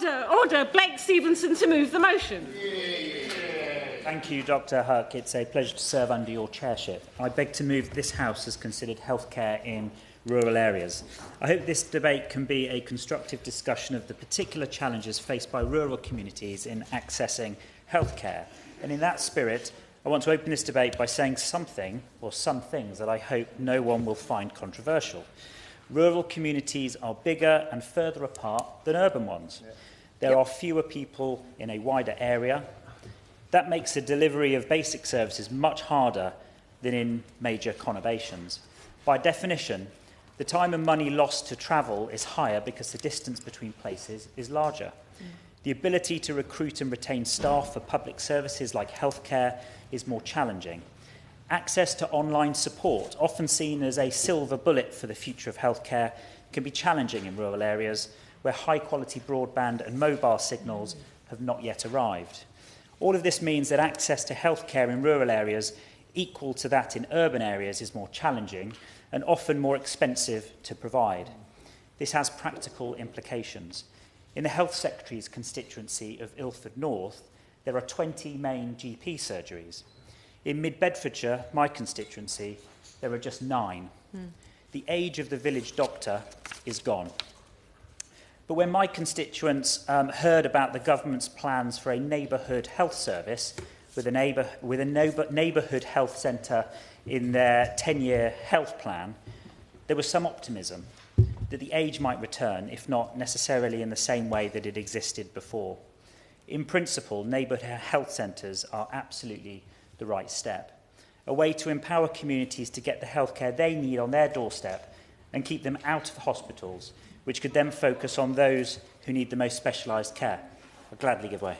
Order. Blake Stephenson to move the motion. Thank you, Dr Huck. It's a pleasure to serve under your chairship. I beg to move this House has considered healthcare in rural areas. I hope this debate can be a constructive discussion of the particular challenges faced by rural communities in accessing healthcare. And in that spirit, I want to open this debate by saying something, or some things, that I hope no one will find controversial. Rural communities are bigger and further apart than urban ones. There are fewer people in a wider area. That makes the delivery of basic services much harder than in major conurbations. By definition, the time and money lost to travel is higher because the distance between places is larger. The ability to recruit and retain staff for public services like healthcare is more challenging. Access to online support, often seen as a silver bullet for the future of healthcare, can be challenging in rural areas where high-quality broadband and mobile signals have not yet arrived. All of this means that access to healthcare in rural areas equal to that in urban areas is more challenging and often more expensive to provide. This has practical implications. In the Health Secretary's constituency of Ilford North, there are 20 main GP surgeries. In Mid-Bedfordshire, my constituency, there are just 9. The age of the village doctor is gone. But when my constituents heard about the government's plans for a neighbourhood health service with a neighbourhood health centre in their 10-year health plan, there was some optimism that the age might return, if not necessarily in the same way that it existed before. In principle, neighbourhood health centres are absolutely the right step, a way to empower communities to get the healthcare they need on their doorstep and keep them out of hospitals, which could then focus on those who need the most specialised care. I'll gladly give way.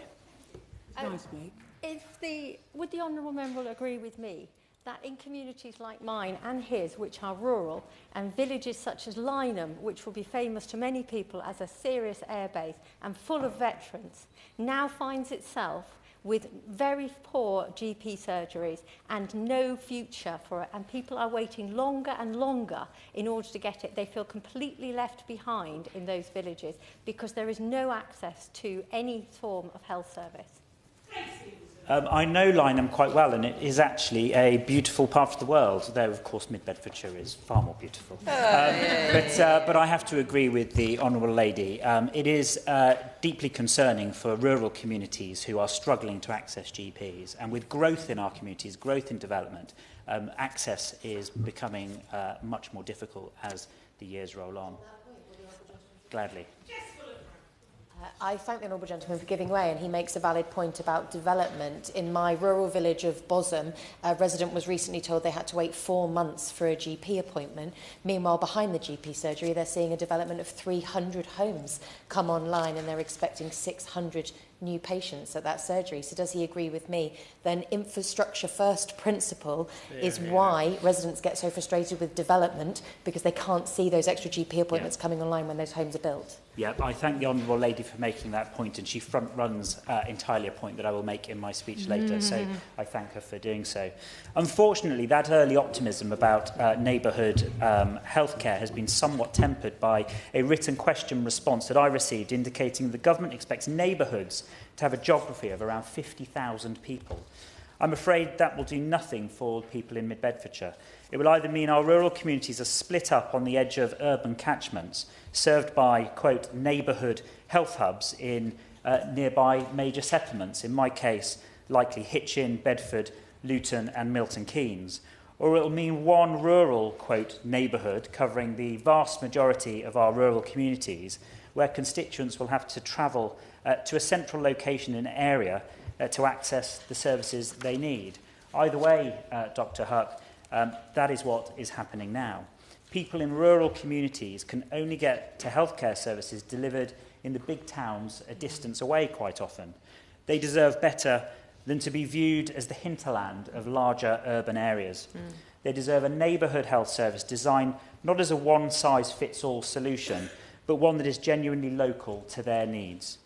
Would the honourable member agree with me that in communities like mine and his, which are rural, and villages such as Lynham, which will be famous to many people as a serious airbase and full of veterans, now finds itself with very poor GP surgeries and no future for it, and people are waiting longer and longer in order to get it. They feel completely left behind in those villages because there is no access to any form of health service. I know Lynham quite well, and it is actually a beautiful part of the world, though, of course, Mid-Bedfordshire is far more beautiful. But I have to agree with the Honourable Lady. It is deeply concerning for rural communities who are struggling to access GPs. And with growth in our communities, growth in development, access is becoming much more difficult as the years roll on. Gladly. I thank the honourable gentleman for giving way, and he makes a valid point about development. In my rural village of Bosham, a resident was recently told they had to wait 4 months for a GP appointment. Meanwhile, behind the GP surgery, they're seeing a development of 300 homes come online, and they're expecting 600 new patients at that surgery. So does he agree with me? Then infrastructure first principle is why residents get so frustrated with development, because they can't see those extra GP appointments coming online when those homes are built. Yeah, I thank the Honourable Lady for making that point, and she front-runs entirely a point that I will make in my speech later, so I thank her for doing so. Unfortunately, that early optimism about neighbourhood healthcare has been somewhat tempered by a written question response that I received indicating the government expects neighbourhoods to have a geography of around 50,000 people. I'm afraid that will do nothing for people in Mid-Bedfordshire. It will either mean our rural communities are split up on the edge of urban catchments, served by, quote, neighbourhood health hubs in nearby major settlements, in my case, likely Hitchin, Bedford, Luton and Milton Keynes, or it will mean one rural, quote, neighbourhood covering the vast majority of our rural communities, where constituents will have to travel to a central location in an area to access the services they need. Either way, Dr Huck, that is what is happening now. People in rural communities can only get to healthcare services delivered in the big towns a distance away quite often. They deserve better than to be viewed as the hinterland of larger urban areas. They deserve a neighbourhood health service designed not as a one-size-fits-all solution, but one that is genuinely local to their needs.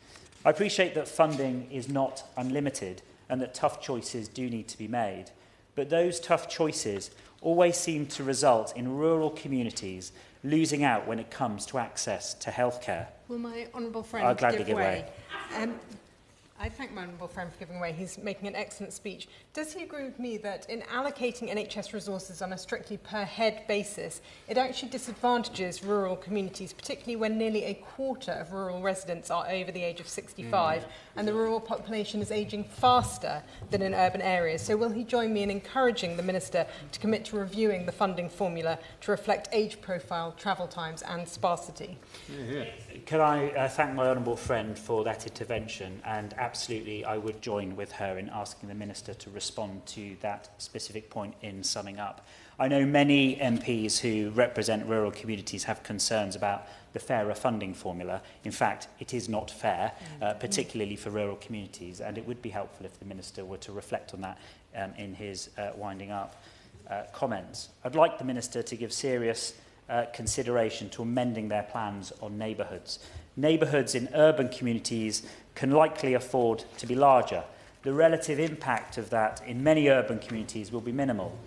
I appreciate that funding is not unlimited and that tough choices do need to be made, but those tough choices always seem to result in rural communities losing out when it comes to access to healthcare. Will my honourable friend I'll gladly give way. I thank my honourable friend for giving way. He's making an excellent speech. Does he agree with me that in allocating NHS resources on a strictly per-head basis, it actually disadvantages rural communities, particularly when nearly a quarter of rural residents are over the age of 65 and the rural population is ageing faster than in urban areas? So will he join me in encouraging the Minister to commit to reviewing the funding formula to reflect age profile, travel times and sparsity? Can I thank my honourable friend for that intervention, and absolutely I would join with her in asking the Minister to respond to that specific point in summing up. I know many MPs who represent rural communities have concerns about the fairer funding formula. In fact, it is not fair, particularly for rural communities, and it would be helpful if the Minister were to reflect on that in his winding up comments. I'd like the Minister to give serious consideration to amending their plans on neighbourhoods. Neighbourhoods in urban communities can likely afford to be larger. The relative impact of that in many urban communities will be minimal.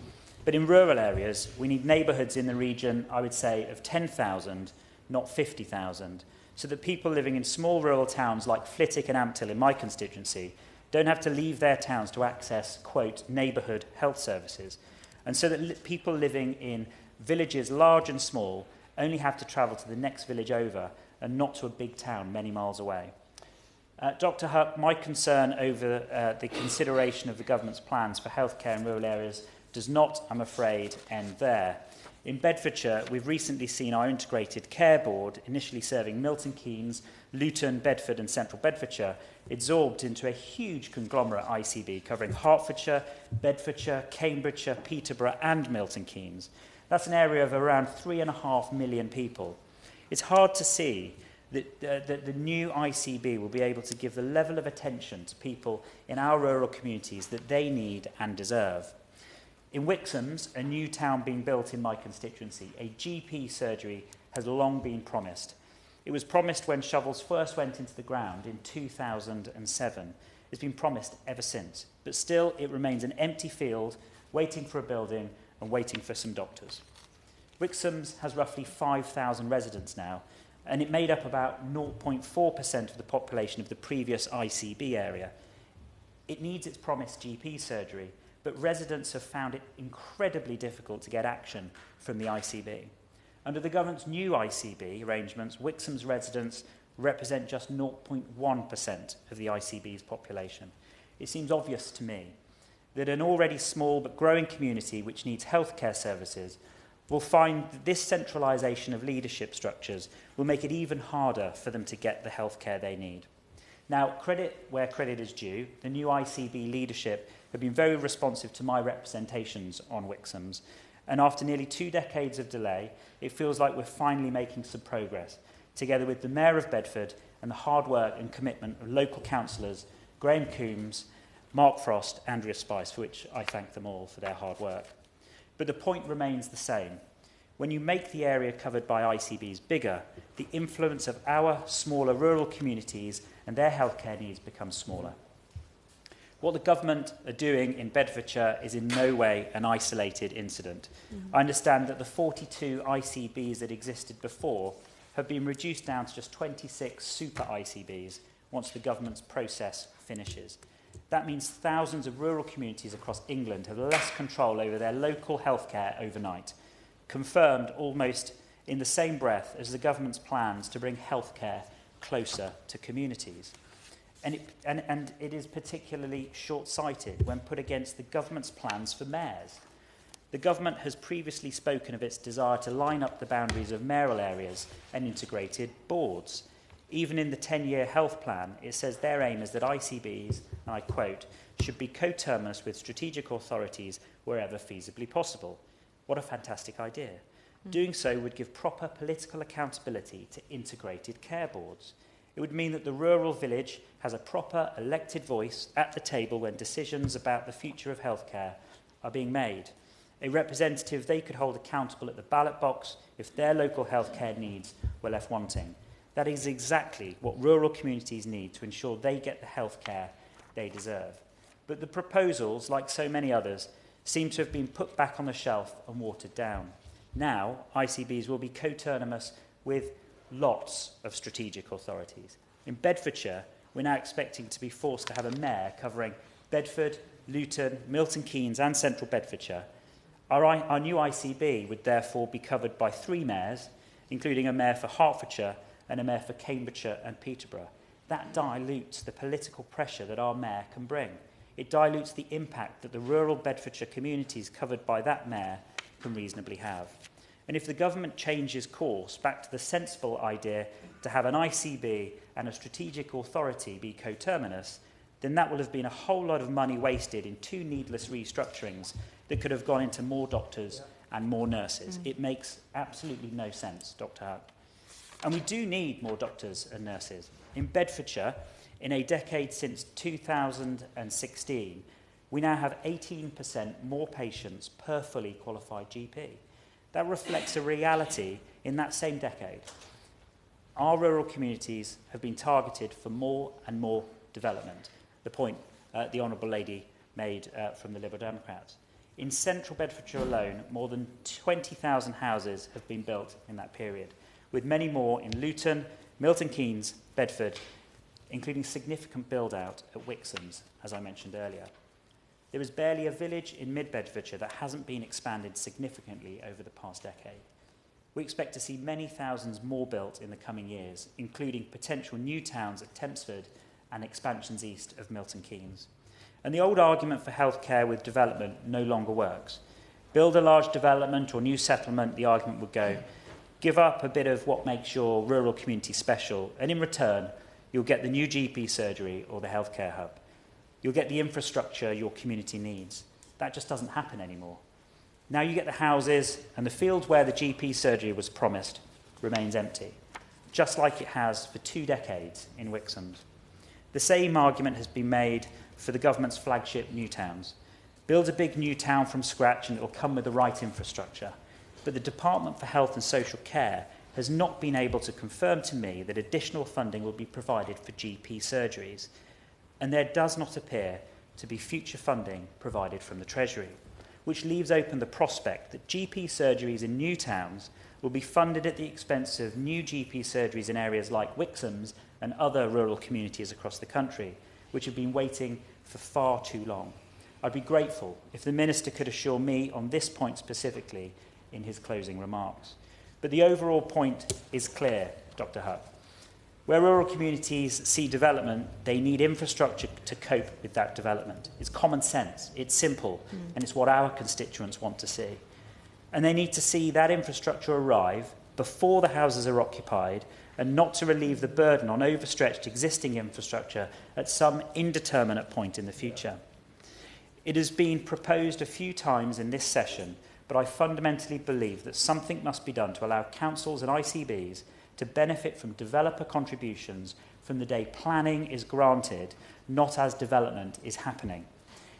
But in rural areas, we need neighbourhoods in the region, I would say, of 10,000, not 50,000, so that people living in small rural towns like Flitwick and Ampthill in my constituency don't have to leave their towns to access, quote, neighbourhood health services, and so that people living in villages large and small only have to travel to the next village over and not to a big town many miles away. Dr Huck, my concern over the consideration of the government's plans for healthcare in rural areas does not, I'm afraid, end there. In Bedfordshire, we've recently seen our integrated care board, initially serving Milton Keynes, Luton, Bedford and Central Bedfordshire, absorbed into a huge conglomerate ICB covering Hertfordshire, Bedfordshire, Cambridgeshire, Peterborough and Milton Keynes. That's an area of around 3.5 million people. It's hard to see that the new ICB will be able to give the level of attention to people in our rural communities that they need and deserve. In Wixham's, a new town being built in my constituency, a GP surgery has long been promised. It was promised when shovels first went into the ground in 2007. It's been promised ever since, but still it remains an empty field, waiting for a building and waiting for some doctors. Wixham's has roughly 5,000 residents now, and it made up about 0.4% of the population of the previous ICB area. It needs its promised GP surgery, but residents have found it incredibly difficult to get action from the ICB. Under the government's new ICB arrangements, Wixham's residents represent just 0.1% of the ICB's population. It seems obvious to me that an already small but growing community which needs healthcare services will find that this centralisation of leadership structures will make it even harder for them to get the healthcare they need. Now, credit where credit is due, the new ICB leadership have been very responsive to my representations on Wixham's, and after nearly 2 decades of delay, it feels like we're finally making some progress, together with the Mayor of Bedford and the hard work and commitment of local councillors, Graham Coombs, Mark Frost, Andrea Spice, for which I thank them all for their hard work. But the point remains the same. When you make the area covered by ICBs bigger, the influence of our smaller rural communities and their healthcare needs becomes smaller. What the government are doing in Bedfordshire is in no way an isolated incident. I understand that the 42 ICBs that existed before have been reduced down to just 26 super ICBs once the government's process finishes. That means thousands of rural communities across England have less control over their local healthcare overnight, confirmed almost in the same breath as the government's plans to bring healthcare closer to communities. And it is particularly short-sighted when put against the government's plans for mayors. The government has previously spoken of its desire to line up the boundaries of mayoral areas and integrated boards. Even in the 10-year health plan, it says their aim is that ICBs, and I quote, should be coterminous with strategic authorities wherever feasibly possible. What a fantastic idea. Doing so would give proper political accountability to integrated care boards. It would mean that the rural village has a proper elected voice at the table when decisions about the future of healthcare are being made. A representative they could hold accountable at the ballot box if their local healthcare needs were left wanting. That is exactly what rural communities need to ensure they get the healthcare they deserve. But the proposals, like so many others, seem to have been put back on the shelf and watered down. Now, ICBs will be coterminous with lots of strategic authorities. In Bedfordshire, we're now expecting to be forced to have a mayor covering Bedford, Luton, Milton Keynes and Central Bedfordshire. Our new ICB would therefore be covered by 3 mayors, including a mayor for Hertfordshire and a mayor for Cambridgeshire and Peterborough. That dilutes the political pressure that our mayor can bring. It dilutes the impact that the rural Bedfordshire communities covered by that mayor can reasonably have. And if the government changes course back to the sensible idea to have an ICB and a strategic authority be coterminous, then that will have been a whole lot of money wasted in 2 needless restructurings that could have gone into more doctors and more nurses. It makes absolutely no sense, Dr. Huck. And we do need more doctors and nurses. In Bedfordshire, in a decade since 2016, we now have 18% more patients per fully qualified GP. That reflects a reality in that same decade. Our rural communities have been targeted for more and more development, the point the Honourable Lady made from the Liberal Democrats. In central Bedfordshire alone, more than 20,000 houses have been built in that period, with many more in Luton, Milton Keynes, Bedford, including significant build-out at Wixham's, as I mentioned earlier. There is barely a village in mid-Bedfordshire that hasn't been expanded significantly over the past decade. We expect to see many thousands more built in the coming years, including potential new towns at Tempsford and expansions east of Milton Keynes. And the old argument for healthcare with development no longer works. Build a large development or new settlement, the argument would go, give up a bit of what makes your rural community special, and in return, you'll get the new GP surgery or the healthcare hub. You'll get the infrastructure your community needs. That just doesn't happen anymore. Now you get the houses, and the field where the GP surgery was promised remains empty, just like it has for 2 decades in Wixham's. The same argument has been made for the government's flagship new towns. Build a big new town from scratch and it will come with the right infrastructure. But the Department for Health and Social Care has not been able to confirm to me that additional funding will be provided for GP surgeries. And there does not appear to be future funding provided from the Treasury, which leaves open the prospect that GP surgeries in new towns will be funded at the expense of new GP surgeries in areas like Wixham's and other rural communities across the country, which have been waiting for far too long. I'd be grateful if the Minister could assure me on this point specifically in his closing remarks. But the overall point is clear, Dr. Huck. Where rural communities see development, they need infrastructure to cope with that development. It's common sense, it's simple, and it's what our constituents want to see. And they need to see that infrastructure arrive before the houses are occupied and not to relieve the burden on overstretched existing infrastructure at some indeterminate point in the future. It has been proposed a few times in this session, but I fundamentally believe that something must be done to allow councils and ICBs to benefit from developer contributions from the day planning is granted, not as development is happening.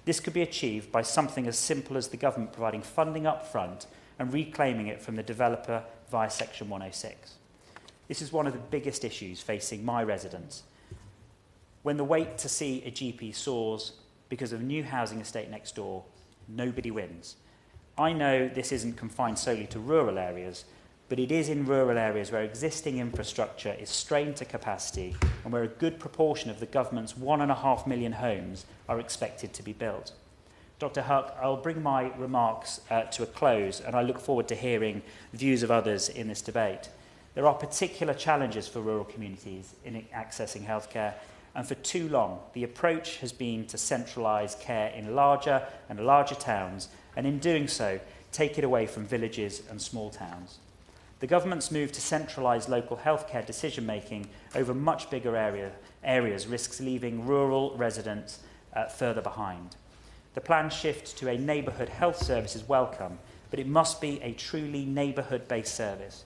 This could be achieved by something as simple as the government providing funding up front and reclaiming it from the developer via Section 106. This is one of the biggest issues facing my residents. When the wait to see a GP soars because of a new housing estate next door, nobody wins. I know this isn't confined solely to rural areas, but it is in rural areas where existing infrastructure is strained to capacity and where a good proportion of the government's 1.5 million homes are expected to be built. Dr. Huck, I'll bring my remarks to a close, and I look forward to hearing the views of others in this debate. There are particular challenges for rural communities in accessing healthcare, and for too long, the approach has been to centralise care in larger and larger towns, and in doing so, take it away from villages and small towns. The government's move to centralise local healthcare decision-making over much bigger areas risks leaving rural residents further behind. The planned shift to a neighbourhood health service is welcome, but it must be a truly neighbourhood-based service.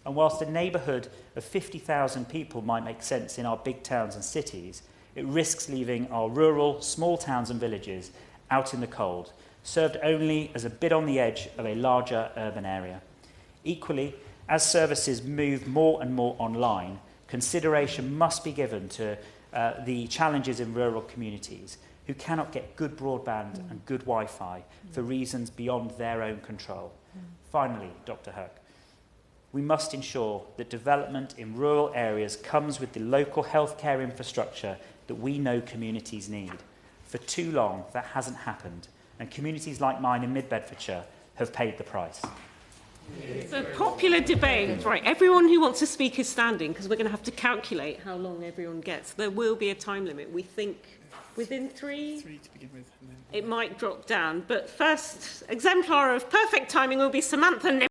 And whilst a neighbourhood of 50,000 people might make sense in our big towns and cities, it risks leaving our rural, small towns and villages out in the cold, served only as a bit on the edge of a larger urban area. Equally, as services move more and more online, consideration must be given to the challenges in rural communities who cannot get good broadband and good Wi-Fi for reasons beyond their own control. Finally, Dr. Huck, We must ensure that development in rural areas comes with the local healthcare infrastructure that we know communities need. For too long, that hasn't happened, and communities like mine in Mid-Bedfordshire have paid the price. It's a popular debate. Right, everyone who wants to speak is standing, because we're going to have to calculate how long everyone gets. There will be a time limit. We think within 3 to begin with. And then... It might drop down. But first exemplar of perfect timing will be Samantha